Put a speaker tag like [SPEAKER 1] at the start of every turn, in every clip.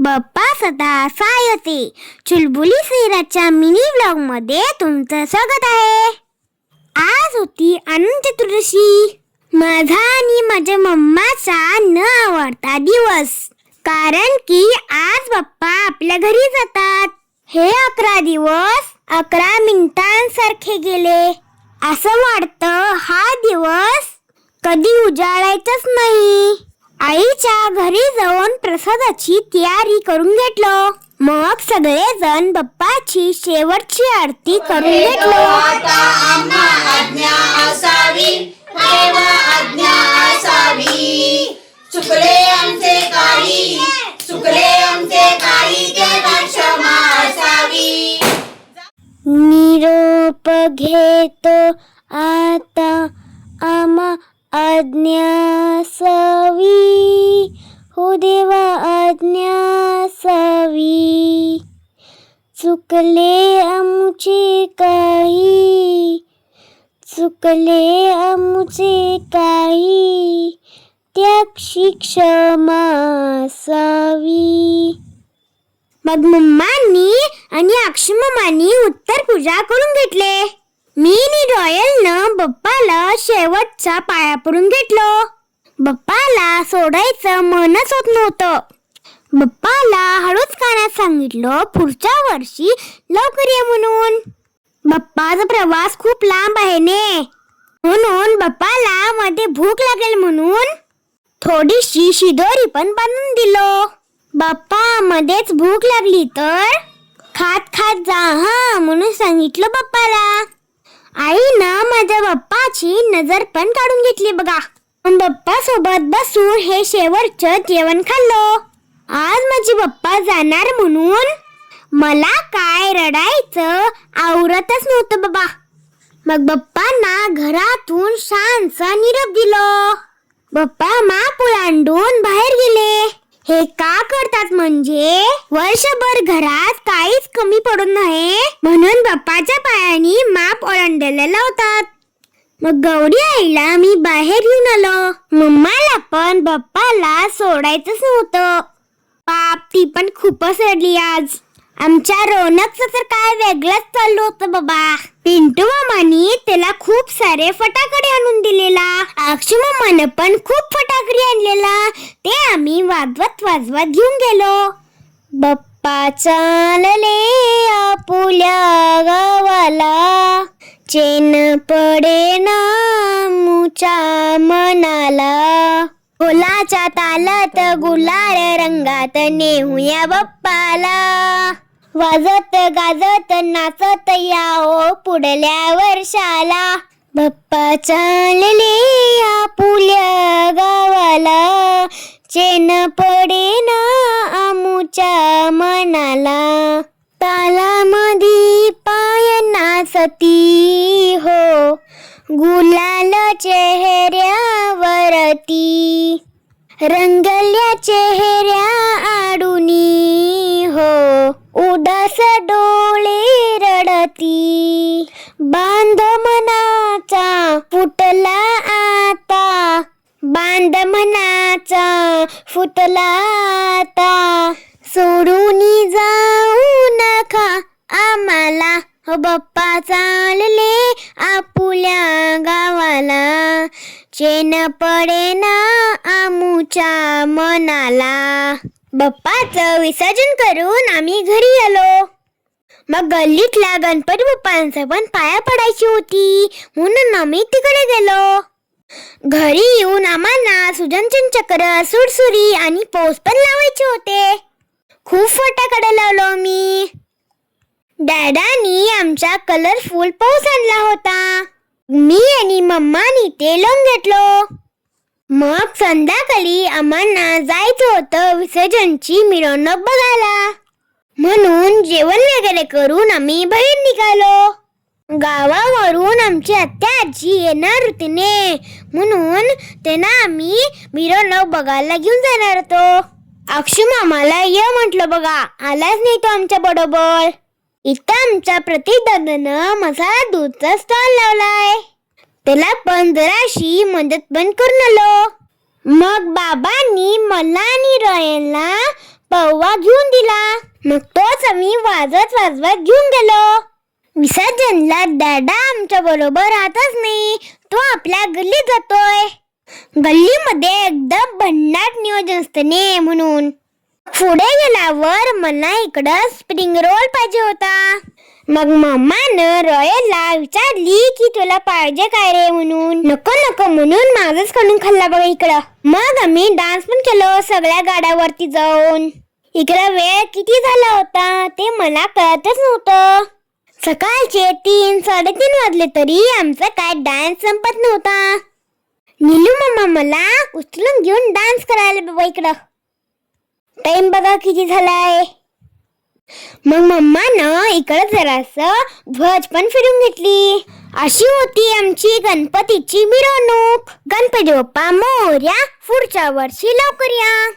[SPEAKER 1] बाप्पा सदा सायते चुलबुली सैराच्या mini vlog मध्ये तुमचं स्वागत आहे. आज होती अनंत चतुर्दशी, माझा आणि माझ्या मम्माचा न आवडता दिवस. कारण की आज बाप्पा आपल्या घरी जातात. हे 11 दिवस 11 मिनिटांसारखे गेले. असं वाटतं हा दिवस कधी उजाडायचाच नाही. आईच्या घरी जाऊन प्रसादाची तयारी करून घेतलो. मग सगळेजण बाप्पाची शेवटची आरती करून घेतलो.
[SPEAKER 2] आता आम्हा आज्ञा असावी, देवा आज्ञा असावी. चुकले आमचे काही, चुकले आमचे काही, देवा क्षमा असावी.
[SPEAKER 1] निरोप घेतो आता आम्हा आज्ञा असावी, हो देवा आज्ञा असावी. चुकले आमचे काही, चुकले आमचे काही, त्याची क्षमा असावी. मग मम्मांनी आणि अक्षय मामांनी उत्तर पूजा करून घेतले. मी आणि रॉयलनं बाप्पाला शेवटचा पाया पडून घेतलो. बाप्पाला सोडायचं मनच होत नव्हतं. बाप्पाला हळूच कानात सांगितलं पुढच्या वर्षी लवकर ये म्हणून. बाप्पाचा प्रवास खूप लांब आहे ने, म्हणून बाप्पाला मध्ये भूक लागेल म्हणून थोडीशी शिदोरी पण बांधून दिलो. बाप्पा मध्येच भूक लागली तर खात खात जा हा म्हणून सांगितलं बाप्पाला. आईनं माझ्या बाप्पाची नजर पण काढून घेतली बघा. बाप्पा सोबत बसून हे शेवटचं जेवण खाल्लं. आज माझे बाप्पा जाणार म्हणून मला काय रडायचं आवरतच नव्हतं बाबा. मग बाप्पांना घरातून शानचा निरोप दिलो. बाप्पा माप ओलांडून बाहेर गेले. हे का करतात म्हणजे वर्षभर घरात काहीच कमी पडू नये म्हणून बाप्पाच्या पायानी माप ओलांडायला लावतात. मग गौरी आईला मी बाहेर घेऊन आलो. मम्माला पण बाप्पाला सोडायचंच नव्हतं. बाप ती पण खूपच रडली आज. आमच्या रौनकचं तर काय वेगळंच चाललं होतं बाबा. पिंटू मामानी त्याला खूप सारे फटाकडे आणून दिलेला. अक्षय मामानं पण खूप फटाकडे आणलेला. ते आम्ही वाजवत घेऊन गेलो. बाप्पा चालले आपुल्या गावाला, चैन पडेना मुच्या मनाला. फुलाच्या तालात गुलाल रंगात नेऊया बाप्पाला. वाजत गाजत नाचत याओ पुढल्या वर्षाला. बाप्पा चालले आपुल्या गावाला, चैन पडेना आमुच्या मनाला. तालामधी पाय नाचती हो, गुलाल चेहऱ्यावरती, रंगल्या चेहऱ्या आडुनी हो, उदास डोळे रडती. बांध मनाचा फुटला आता, बांध मनाचा फुटला आता. सोडून जाऊ नका आम्हाला, हो बाप्पा चालले आपुल्या गावाला, चैन पडेना आमुच्या मनाला. बाप्पाचं विसर्जन करून आम्ही घरी आलो. मग गल्लीतल्या गणपती बाप्पांचं पण पाया पडायची होती म्हणून आम्ही तिकडे गेलो. घरी येऊन आम्हाला सुदर्शन चक्र, सुरसुरी आणि पोस पण लावायचे होते. खूप फटाकडे लावलो मी. डॅडानी आमचा कलरफुल पाऊस आणला होता. मी आणि मम्मानी ते लावून घेतलो. मग संध्याकाळी आम्हाला जायचं होतं विसर्जनची मिरवणूक बघायला. म्हणून जेवण वगैरे करून आम्ही बाहेर निघालो. गावावरून आमची आत्या आजी येणार होती ने, म्हणून त्यांना आम्ही मिरवणूक बघायला घेऊन जाणार होतो. अक्षय मामाला ये म्हटलं बघा, आलाच नाही तो आमच्या बरोबर. इथं आमच्या प्रतीक दादानं मसाला दूधचा स्टॉल लावलाय. त्याला पण जराशी मदत पण करून आलो. मग बाबांनी मला आणि रॉयलला पौवा घेऊन दिला. मग तोच आम्ही वाजत वाजवत घेऊन गेलो. विसर्जनला दादा आमच्या बरोबर राहतच नाही. तो आपल्या गल्लीत जातोय. गल्लीमध्ये एकदम भन्नाट नियोजन असतं ने म्हणून. पुढे गेल्यावर मला इकडं स्प्रिंग रोल पाहिजे होता. मग मम्मानं रॉयलला विचारली की तुला पाहिजे काय रे म्हणून. नको नको म्हणून माझंच काढून खाल्ला बघा इकडं. मग आम्ही डान्स पण केलो सगळ्या गाड्यावरती जाऊन. इकडं वेळ किती झाला होता ते मला कळतच नव्हतं. सकाळचे 3-3:30 वाजले तरी आमचा काय डान्स संपत नव्हता. नीलू मम्मा मला उचलून घेऊन डान्स करायला बाबा इकडं. टाइम बघा किती झालाय. मग मम्मानं इकडं जरासं ध्वज पण फिरून घेतली. अशी होती आमची गणपतीची मिरवणूक. गणपती बाप्पा मोरया. पुढच्या वर्षी लवकर या.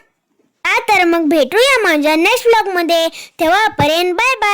[SPEAKER 1] तर मग भेटूया माझ्या नेक्स्ट व्लॉग मध्ये. तेव्हापर्यंत बाय बाय.